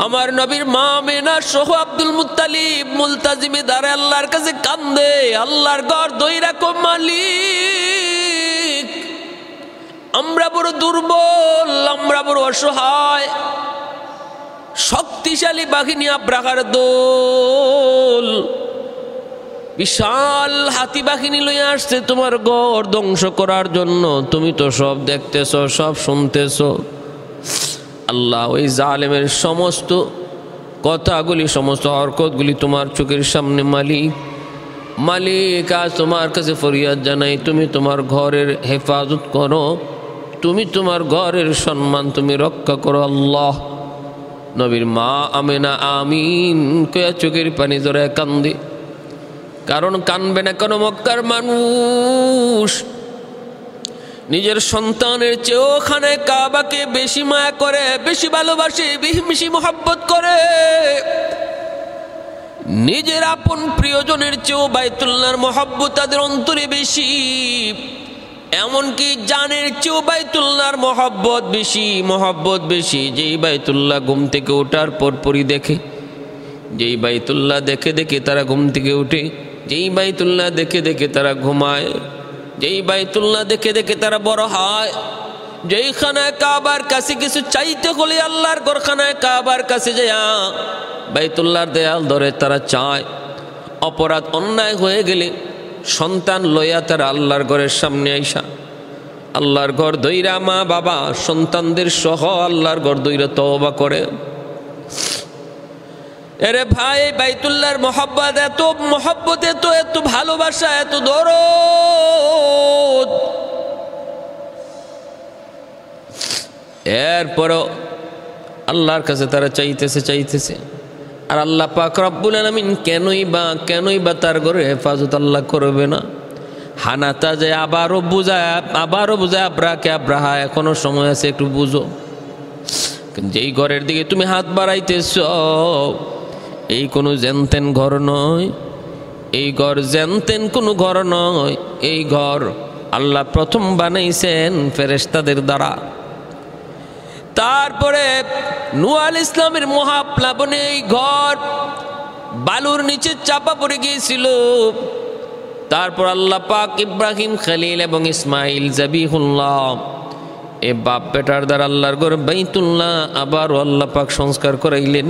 আমার নবীর মা আমেনা সহ আব্দুল মুত্তালিব মুলতাজিমে দাঁড়ায় আল্লাহর কাছে কান্দে, আল্লাহর ঘর দইরা কো মালিক, আমরা বড় দুর্বল, আমরা বড় অসহায়, শক্তিশালী বাহিনী আব্রাহার দল, বিশাল হাতি বাহিনী লইয়া আসছে তোমার গড় ধ্বংস করার জন্য, তুমি তো সব দেখতেছ, সব শুনতেছ। আল্লাহ ওই জালেমের সমস্ত কথাগুলি, সমস্ত হরকতগুলি তোমার চোখের সামনে মালিক, মালিক আজ তোমার কাছে ফরিয়াদ জানাই, তুমি তোমার ঘরের হেফাজত করো, তুমি তোমার ঘরের সম্মান তুমি রক্ষা করো। আল্লাহ নবীর মা আমেনা আমিন কয়া চোখের পানি জড়ায় কান্দে। কারণ কানবে না কেন? মক্কার মানুষ নিজের সন্তানের চেয়েও খানায় কাবাকে বেশি মায়া করে, বেশি ভালোবাসে, বেশি মহব্বত করে। নিজের আপন প্রিয়জনের চেয়েও বাইতুল্লাহর মহব্বত তাদের অন্তরে বেশি। এমনকি জানের চেয়েও বাইতুল্লাহর মহব্বত বেশি। যেই বাইতুল্লাহ ঘুম থেকে ওঠার পরপরই দেখে, যেই বাইতুল্লাহ দেখে দেখে তারা ঘুম থেকে উঠে, যেই বাইতুল্লাহ দেখে দেখে তারা ঘুমায়, যেই বাইতুল্লাহ দেখে দেখে তারা বড় হয়, যেই খানায় কাবার কাছে কিছু চাইতে হলে আল্লাহর ঘর খানায় কাবার কাছে যায় বাইতুল্লাহর দেয়াল ধরে তারা চায়। অপরাধ অন্যায় হয়ে গেলে সন্তান লইয়া তারা আল্লাহর ঘরের সামনে আইসা আল্লাহর ঘর দইরা মা বাবা সন্তানদের সহ আল্লাহর ঘর দইরা তওবা করে। এরে ভাই, বাইতুল্লাহর মহব্বত এত ভালোবাসা, এত দরদ। এরপরও আল্লাহর কাছে তারা চাইতেছে। আর আল্লাহ পাক রব্বুল আলামিন কেনই বা তার ঘরে হেফাজত আল্লাহ করবে না? হানাতা যে আবারও বুঝায় আব্রাহা এখনো সময় আছে, একটু বুঝো। যেই ঘরের দিকে তুমি হাত বাড়াইতেছ এই কোনো জেনতেন ঘর নয়, এই ঘর জেনতেন কোনো ঘর নয়। এই ঘর আল্লাহ প্রথম বানাইছেন ফেরেশতাদের দ্বারা। তারপরে নূহ আলাইহিস সালামের মহাপ্লাবনে এই ঘর বালুর নিচে চাপা পড়ে গিয়েছিল। তারপর আল্লাহ পাক ইব্রাহিম খলিল এবং ইসমাইল জাবিহুল্লাহ এ বাপ বেটার দ্বারা আল্লাহর ঘর বাইতুল্লাহ আবারও আল্লাহ পাক সংস্কার করাইলেন।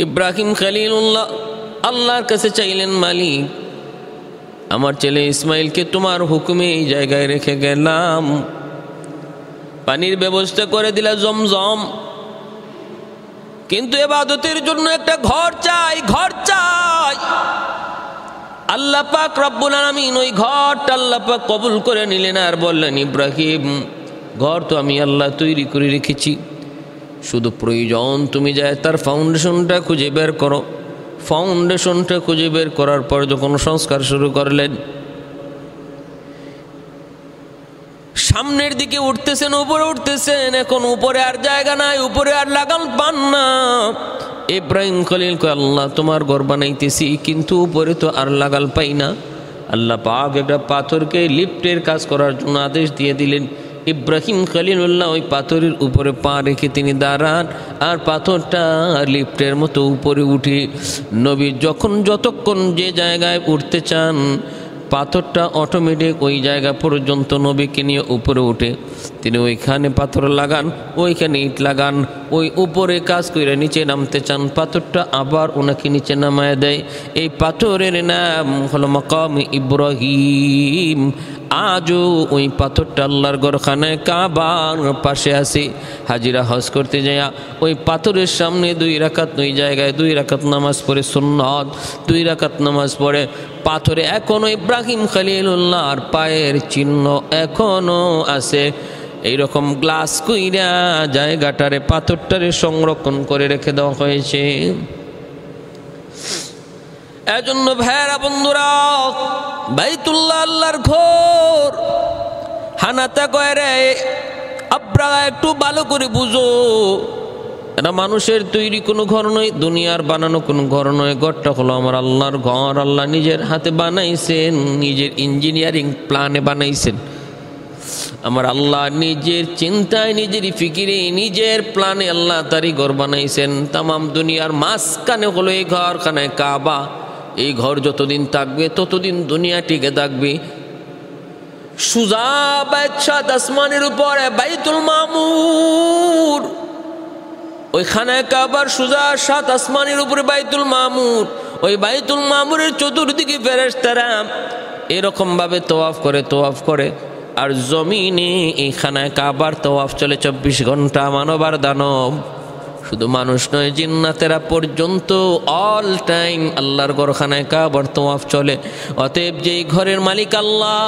ইব্রাহিম খলিলুল্লাহ আল্লাহর কাছে চাইলেন, মালিক আমার ছেলে ইসমাইলকে তোমার হুকুমে এই জায়গায় রেখে গেলাম, পানির ব্যবস্থা করে দিলা জমজম, কিন্তু ইবাদতের জন্য একটা ঘর চাই। আল্লাহ পাক রব্বুল আলামিন ওই ঘরটা আল্লাহ পাক কবুল করে নিলেন আর বললেন, ইব্রাহিম ঘর তো আমি আল্লাহ তৈরি করে রেখেছি, শুধু প্রয়োজন তুমি যায় তার ফাউন্ডেশনটা খুঁজে বের করো। ফাউন্ডেশনটা খুঁজে বের করার পর যখন সংস্কার শুরু করলেন, সামনের দিকে উঠতেছেন, উপরে উঠতেছেন, এখন উপরে আর জায়গা নাই, উপরে আর লাগাম পান না। ইব্রাহিম খলিল কয়, আল্লাহ তোমার ঘর বানাইতেছি কিন্তু উপরে তো আর লাগাল পাই না। আল্লাহ পাক একটা পাথরকে লিফটের কাজ করার জন্য আদেশ দিয়ে দিলেন। ইব্রাহিম খলিলুল্লাহ ওই পাথরের উপরে পা রেখে তিনি দাঁড়ান, আর পাথরটা লিফটের মতো উপরে উঠে নবী যতক্ষণ যে জায়গায় উঠতে চান পাথরটা অটোমেটিক ওই জায়গা পর্যন্ত নবীকে নিয়ে উপরে উঠে। তিনি ওইখানে পাথর লাগান, ওইখানে ইট লাগান, ওই উপরে কাজ করে নিচে নামতে চান, পাথরটা আবার ওনাকে নিচে নামায় দেয়। এই পাথরের নাম হলো মাকাম ইব্রাহিম। আজও ওই পাথরটা আল্লাহর ঘরখানায় কাবার পাশে আছে। হাজিরা হজ করতে যায় ওই পাথরের সামনে 2 রাকাত, ওই জায়গায় 2 রাকাত নামাজ পড়ে সুন্নত, 2 রাকাত নামাজ পড়ে। পাথরে এখনো ইব্রাহিম খলিলুল্লাহর পায়ের চিহ্ন এখনো আছে। এইরকম গ্লাস কইরা জায়গাটারে পাথরটারে সংরক্ষণ করে রেখে দেওয়া হয়েছে। এজন্য ভাইরা বন্ধুরা, বাইতুল্লাহ আল্লাহর ঘর। হানাতা কয় রে আব্রাহা একটু ভালো করে বুঝো, এটা মানুষের তৈরি কোনো ঘর নয়, দুনিয়ার বানানো কোনো ঘর নয়। ঘরটা হলো আমার আল্লাহর ঘর। আল্লাহ নিজের হাতে বানাইছেন, নিজের ইঞ্জিনিয়ারিং প্ল্যানে বানাইছেন। আমার আল্লাহ নিজের চিন্তায়, নিজের ফিকিরে, নিজের প্ল্যানে আল্লাহ তারই ঘর বানাইছেন। তামাম দুনিয়ার মাঝখানে হলো এই ঘরখানায় কাবা। এই ঘর যতদিন থাকবে ততদিন দুনিয়া টিকে থাকবে। সুজা বাইত আসমানের উপরে বাইতুল মামুর, ওইখানে কাবার সুজা 7 আসমানের উপরে বাইতুল মামুর। ওই বাইতুল মামুরের চতুর্দিকে ফেরেশতারা এরকম ভাবে তওয়াফ করে। আর জমিনে এইখানে কাবার তওয়াফ চলে 24 ঘন্টা। মানব আর দানব, শুধু মানুষ নয়, জিন্নাতেরা পর্যন্ত অল টাইম আল্লাহর ঘরখানায় কাবার তওয়াফ চলে। অতএব যেই ঘরের মালিক আল্লাহ,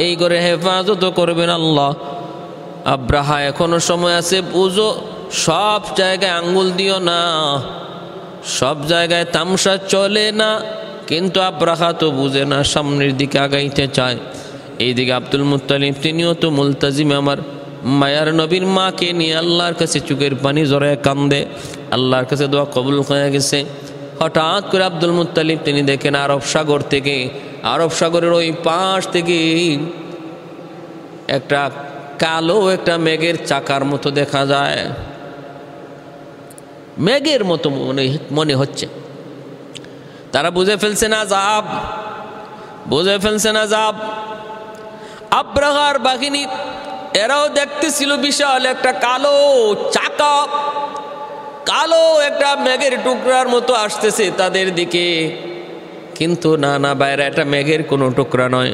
এই ঘরে হেফাজত করবেন আল্লাহ। আব্রাহা এখনো সময় আছে, বুঝো, সব জায়গায় আঙ্গুল দিও না, সব জায়গায় তামসা চলে না। কিন্তু আব্রাহা তো বুঝে না, সামনের দিকে আগাইতে চায়। এইদিকে আব্দুল মুত্তালিব তিনিও তো মুলতাজিম, আমার মায়ার নবীর মাকে নিয়ে আল্লাহর কাছে চোখের পানি জড়ায় কান্দে, আল্লাহর কাছে দোয়া কবুল হয়ে গেছে। হঠাৎ করে আব্দুল মুত্তালিব তিনি দেখেন আরব সাগর থেকে, আরব সাগরের ওই পাশ থেকে একটা কালো একটা মেঘের চাকার মতো দেখা যায়, মেঘের মতো মনে হচ্ছে। তারা বুঝে ফেলছে না আযাব, বুঝে ফেলছে না আযাব। আব্রাহার বাহিনী এরাও দেখতেছিল বিশাল একটা কালো চাকা, কালো একটা মেঘের টুকরার মতো আসতেছে তাদের দিকে। কিন্তু না না বাইরে, এটা মেঘের কোনো টুকরা নয়,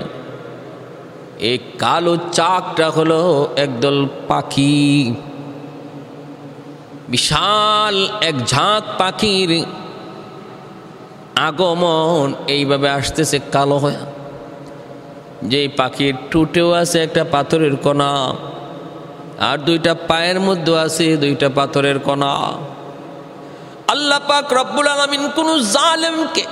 এই কালো চাকটা হলো একদল পাখি, বিশাল এক ঝাঁক পাখির আগমন এইভাবে আসতেছে কালো হয়ে। যে পাখির টুটেও আছে একটা পাথরের কণা, আর দুইটা পায়ের মধ্যে আছে দুইটা পাথরের কণা। আল্লাহ পাক রব্বুল আলামিন কোন জালেমকে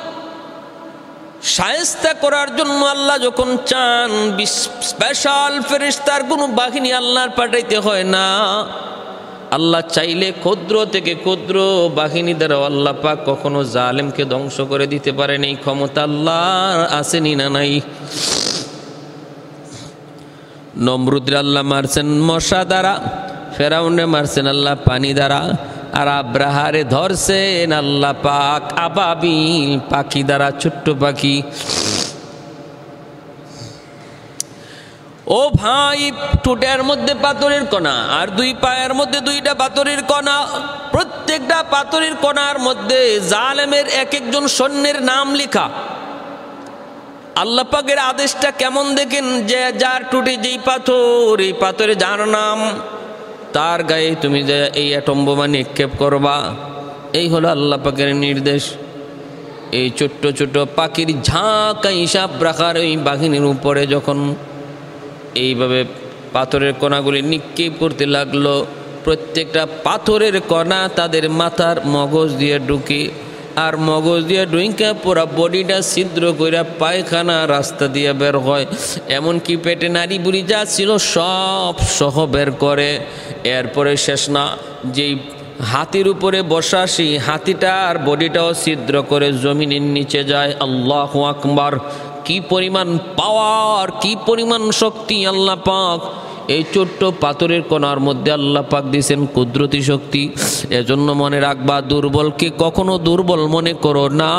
শায়েস্তা করার জন্য আল্লাহ যখন চান, স্পেশাল ফেরেশতার কোন বাহিনী আল্লাহর পাঠাইতে হয় না। আল্লাহ চাইলে ক্ষুদ্র থেকে ক্ষুদ্র বাহিনী দ্বারা আল্লাহ পাক কখনো জালেমকে ধ্বংস করে দিতে পারেন। এই ক্ষমতা আল্লাহর আসেনি না নাই? নমরুদ আল্লাহ মারছেন মশা দ্বারা, ফেরাউনে মারছেন আল্লাহ পানি দ্বারা, আর আব্রাহারে ধরছেন আল্লাহ পাক আবাবিল পাখি দ্বারা, ছোট্ট পাখি। ও ভাই, ঠোঁটের মধ্যে পাথরের কণা আর দুই পায়ের মধ্যে দুইটা পাথরের কণা, প্রত্যেকটা পাথরের কণার মধ্যে জালেমের এক একজন সৈন্যের নাম লেখা। আল্লাহ পাকের আদেশটা কেমন দেখেন, যে যার টুটে যেই পাথর, এই পাথরে যার নাম, তার গায়ে তুমি যে এই অ্যাটম বোমা নিক্ষেপ করবা। এই হলো আল্লাহ পাকের নির্দেশ। এই ছোট্ট ছোট্ট পাখির ঝাঁক হিসাব রাখার ওই বাহিনীর উপরে যখন এইভাবে পাথরের কণাগুলি নিক্ষেপ করতে লাগলো, প্রত্যেকটা পাথরের কণা তাদের মাথার মগজ দিয়ে ঢুকে, আর মগজ দিয়ে ডুইকা পুরা বডিটা ছিদ্র করে পায়খানা রাস্তা দিয়ে বের হয়। এমনকি পেটে নাড়ি বুড়ি যা ছিল সব সহ বের করে। এরপরে শেষ না, যেই হাতির উপরে বসা সেই হাতিটার বডিটাও ছিদ্র করে জমিনের নিচে যায়। আল্লাহু আকবার! কি পরিমাণ পাওয়ার, কি পরিমাণ শক্তি আল্লাহ পাক এই ছোট্ট পাথরের কণার মধ্যে আল্লাহ পাক দিয়েছেন কুদরতি শক্তি। এজন্য মনে রাখবা, দুর্বলকে কখনো দুর্বল মনে করো না,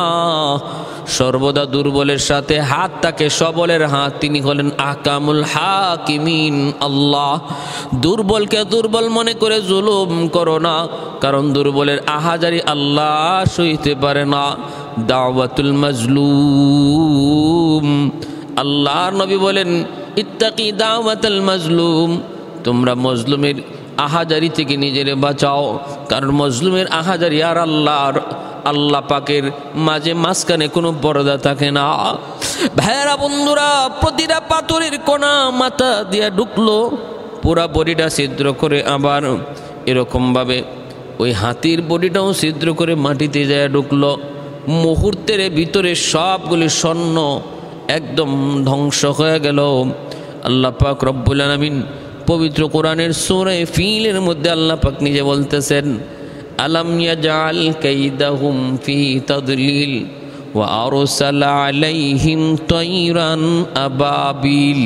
সর্বদা দুর্বলের সাথে হাত তাকে সবলের হাত, তিনি হলেন আহকামুল হাকিমিন আল্লাহ। দুর্বলকে দুর্বল মনে করে জুলুম করো না, কারণ দুর্বলের আহাজারি আল্লাহ সইতে পারে না। দাওয়াতুল মাজলুম, আল্লাহর নবী বলেন ইত্তাকি দাওয়াতুল মাজলুম, তোমরা মজলুমের আহাজারি থেকে নিজেরে বাঁচাও, কারণ মজলুমের আহাজারি আর আল্লাহ পাকের মাঝে মাঝখানে কোনো পর্দা থাকে না। ভাইরা বন্ধুরা, প্রতিটা পাথরের কণা মাথা দিয়া ঢুকলো, পুরা বডিটা ছিদ্র করে, আবার এরকমভাবে ওই হাতির বডিটাও ছিদ্র করে মাটিতে যায় ঢুকলো। মুহূর্তের ভিতরে সবগুলি স্বর্ণ একদম ধ্বংস হয়ে গেল। আল্লাহ পাক রব্বুল আলামিন পবিত্র কোরআনের সূরা ফিলের মধ্যে আল্লাহ পাক নিজে বলতেছেন, আলাম ইয়াজআল কাইদাহুম ফি তাদলিল ওয়া আরসালা আলাইহিম তায়রান আবাবিল।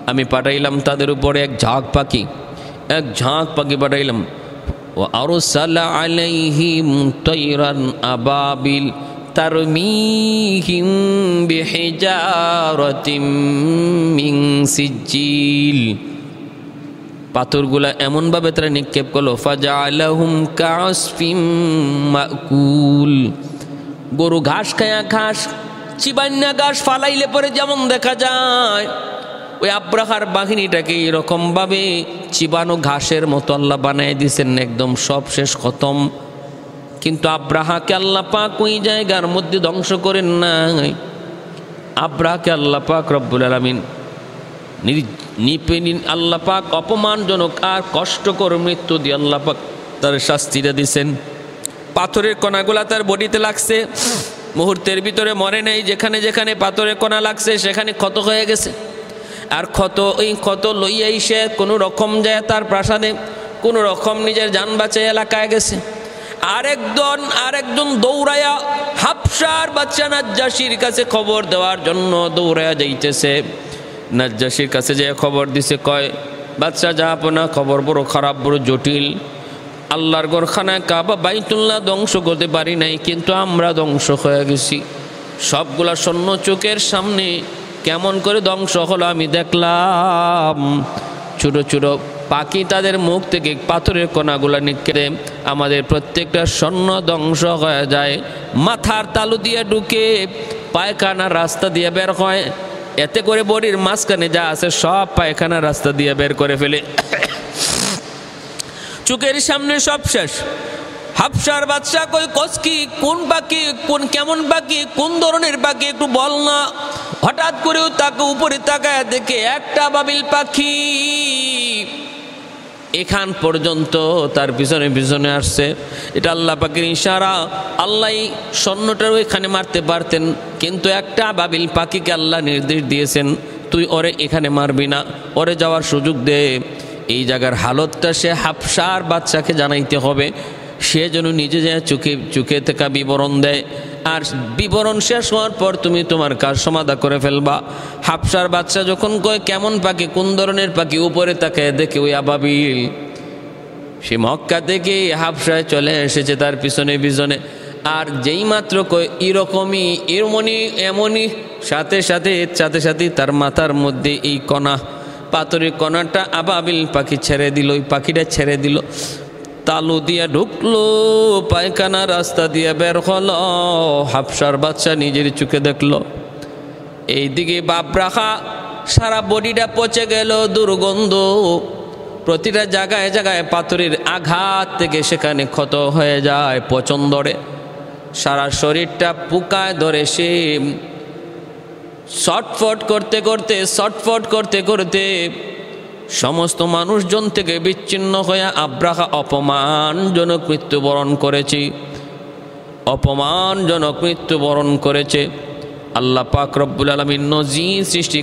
আমি পাঠাইলাম তাদের উপরে এক ঝাঁক পাখি, এক ঝাঁক পাখি পাঠাইলাম। ওয়া আরসালা আলাইহিম তায়রান আবাবিল তারমিহিম বিহিজারাতিম মিন সিজিল। পাথরগুলা এমনভাবে তারা নিক্ষেপ করলো, ফাজআলাহুম কাসফিম মাকুল। গরু ঘাস খায়া, ঘাস চিবান্না ঘাস ফালাইলে পরে যেমন দেখা যায়, ওই আব্রাহার বাহিনীটাকে এরকমভাবে চিবানো ঘাসের মতো আল্লাহ বানায় দিয়েছেন, একদম সব শেষ খতম। কিন্তু আব্রাহাকে আল্লাহ পাক ওই জায়গার মধ্যে ধ্বংস করেন নাই। আব্রাহাকে আল্লাহ পাক রব্বুল আলামিন আল্লাহ পাক অপমানজনক আর কষ্টকর মৃত্যু দিয়ে আল্লাহ পাক তার শাস্তিটা দিছেন। পাথরের কণাগুলা তার বডিতে লাগছে, মুহূর্তের ভিতরে মরে নেই। যেখানে যেখানে পাথরের কণা লাগছে সেখানে ক্ষত হয়ে গেছে। আর ওই ক্ষত লইয়াই সে কোনো রকম যায় তার প্রাসাদে, কোনো রকম নিজের যান বাঁচায় এলাকায় গেছে। আরেকজন দৌড়ায়া হাবশার বাচ্চা নাজ্জাশীর কাছে খবর দেওয়ার জন্য দৌড়ায়া যাইতেছে। নাজ্জাশীর কাছে যে খবর দিছে, কয় বাচ্চা যা আপনা খবর বড় খারাপ, বড় জটিল। আল্লাহর ঘরখানায় কাবা বাইতুল্লাহ ধ্বংস করতে পারি নাই, কিন্তু আমরা ধ্বংস হয়ে গেছি। সবগুলা সৈন্য চোখের সামনে কেমন করে ধ্বংস হলো আমি দেখলাম। ছোট ছোট পাখি তাদের মুখ থেকে পাথরের কণাগুলা নিক্ষেপে আমাদের প্রত্যেকটা সৈন্য ধ্বংস হয়ে যায়। মাথার তালু দিয়ে ঢুকে পায়খানার রাস্তা দিয়ে বের হয়, এতে করে বডির মাঝখানে যা আছে সব পায়খানার রাস্তা দিয়ে বের করে ফেলে। চোখের সামনে সব শেষ। হাবশার বাদশা কই কসকি কোন পাখি, কেমন পাখি, কোন ধরনের পাখি একটু বল না। হঠাৎ করেও তাকে উপরে তাকায় দেখে একটা বাবিল পাখি এখান পর্যন্ত তার পিছনে পিছনে আসছে। এটা আল্লাহ পাকের ইশারা। আল্লাহ স্বর্ণটারও এখানে মারতে পারতেন, কিন্তু একটা বাবিল পাখিকে আল্লাহ নির্দেশ দিয়েছেন, তুই ওরে এখানে মারবি না, ওরে যাওয়ার সুযোগ দে। এই জায়গার হালতটা সে হাবশার বাচ্চাকে জানাইতে হবে। সে যেন নিজে যায় চোখে থেকে বিবরণ দেয়, আর বিবরণ শেষ হওয়ার পর তুমি তোমার কাজ সমাধা করে ফেলবা। হাবশার বাচ্চা যখন কয় কেমন পাখি, কোন ধরনের পাখি, উপরে তাকায় দেখে ওই আবাবিল। সে মক্কা থেকে হাবশায় চলে এসেছে তার পিছনে পিছনে। আর যেই মাত্র কয় এরকমই এমনই সাথে সাথে তার মাথার মধ্যে এই কণা, পাথরের কণাটা আবাবিল পাখি ছেড়ে দিল। ওই পাখিটা ছেড়ে দিল, তালু দিয়া ঢুকলো, পায়খানা রাস্তা দিয়ে বের হলো। হাবশার বাচ্চা নিজের চোখে দেখলো। এইদিকে বাবরাখা সারা বডিটা পচে গেল, দুর্গন্ধ। প্রতিটা জায়গায় জায়গায় পাথরের আঘাত থেকে সেখানে ক্ষত হয়ে যায়, পচন ধরে, সারা শরীরটা পোকায় ধরে। সে ছটফট করতে করতে সমস্ত মানুষজন থেকে বিচ্ছিন্ন হয়ে আব্রাহা অপমানজনক মৃত্যুবরণ করেছে। আল্লাহ পাক রব্বুল আলামিন নজির সৃষ্টি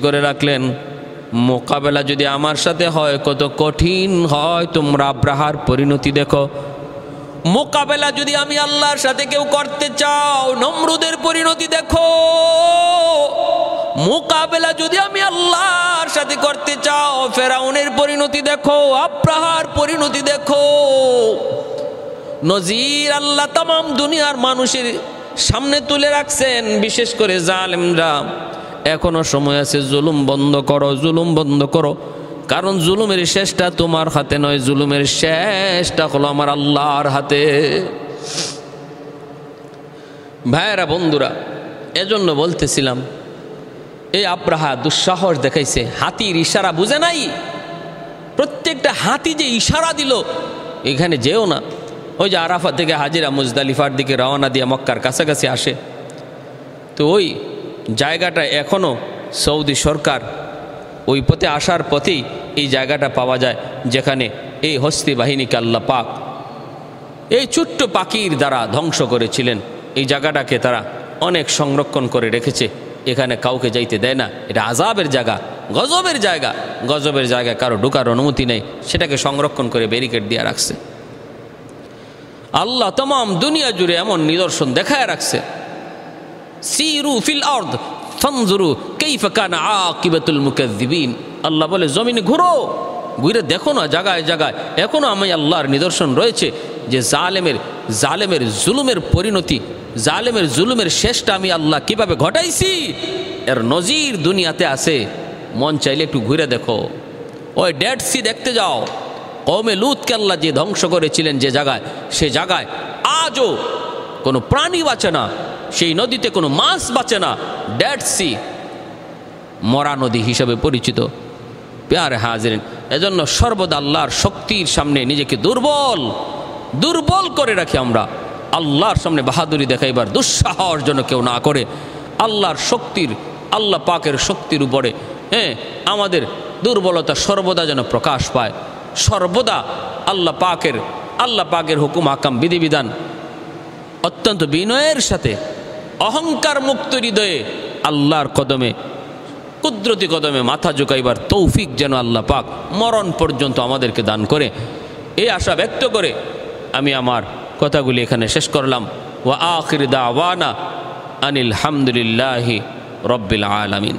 করে রাখলেন। মোকাবেলা যদি আমার সাথে হয় কত কঠিন হয় তোমরা আব্রাহার পরিণতি দেখো। মোকাবেলা যদি আমি আল্লাহর সাথে কেউ করতে চাও, নমরুদের পরিণতি দেখো। মোকাবেলা যদি আমি আল্লাহর সাথে করতে চাও, ফেরাউনের পরিণতি দেখো, আব্রাহার পরিণতি দেখো। নজির আল্লাহ তামাম দুনিয়ার মানুষের সামনে তুলে রাখছেন, বিশেষ করে জালেমরা। এখনো সময় আছে, জুলুম বন্ধ করো, কারণ জুলুমের শেষটা তোমার হাতে নয়, জুলুমের শেষটা হলো আমার আল্লাহর হাতে। ভাইয়েরা, বন্ধুরা, এজন্য বলতেছিলাম, এই আব্রাহা দুঃসাহস দেখাইছে। হাতির ইশারা বুঝে নাই? প্রত্যেকটা হাতি যে ইশারা দিল, এখানে যেও না। ওই যে আরাফা থেকে হাজিরা মুজদালিফার দিকে রওনা দিয়ে মক্কার কাছাকাছি আসে, তো ওই জায়গাটা এখনও সৌদি সরকার ওই পথে আসার পথেই এই জায়গাটা পাওয়া যায়, যেখানে এই হস্তি বাহিনীকে আল্লাহ পাক এই ছোট্ট পাখির দ্বারা ধ্বংস করেছিলেন। এই জায়গাটাকে তারা অনেক সংরক্ষণ করে রেখেছে, এখানে কাউকে যাইতে দেয় না। এটা আযাবের জায়গা, গজবের জায়গা, কারো ঢোকার অনুমতি নেই। সেটাকে সংরক্ষণ করে ব্যারিকেড দিয়ে রাখছে। আল্লাহ তমাম দুনিয়া জুড়ে এমন নিদর্শন দেখায় রাখছে। সিরু ফিল আরদ ফানজুরু কাইফা কানা আকিবাতুল মুকাজ্জিবিন। আল্লাহ বলে, জমিনে ঘুরে দেখো না, জায়গায় জায়গায় এখনো আমি আল্লাহর নিদর্শন রয়েছে যে জালেমের জুলুমের পরিণতি, জালেমের জুলুমের শেষটা আমি আল্লাহ কিভাবে ঘটাইছি, এর নজির দুনিয়াতে আছে। মন চাইলে একটু ঘুরে দেখো। ওই ডেড সি দেখতে যাও। কওমে লুতকে আল্লাহ যে ধ্বংস করেছিলেন যে জায়গায়, সে জায়গায় আজও কোনো প্রাণী বাঁচে না, সেই নদীতে কোনো মাছ বাঁচে না। ডেড সি মরা নদী হিসাবে পরিচিত। প্যারে হাজিরিন, এজন্য সর্বদা আল্লাহর শক্তির সামনে নিজেকে দুর্বল করে রাখি। আমরা আল্লাহর সামনে বাহাদুরি দেখাইবার দুঃসাহস যেন কেউ না করে। আল্লাহ পাকের শক্তির উপরে আমাদের দুর্বলতা সর্বদা যেন প্রকাশ পায়। সর্বদা আল্লাহ পাকের হুকুম হাকাম বিধিবিধান অত্যন্ত বিনয়ের সাথে অহংকার মুক্ত হৃদয়ে আল্লাহর কদমে কুদরতি কদমে মাথা ঝুঁকাইবার তৌফিক যেন আল্লাহ পাক মরণ পর্যন্ত আমাদেরকে দান করে, এই আশা ব্যক্ত করে আমি আমার কথাগুলি এখানে শেষ করলাম। ওয়া আখির দাওয়ানা আনিল হামদুলিল্লাহি রব্বিল আলামিন।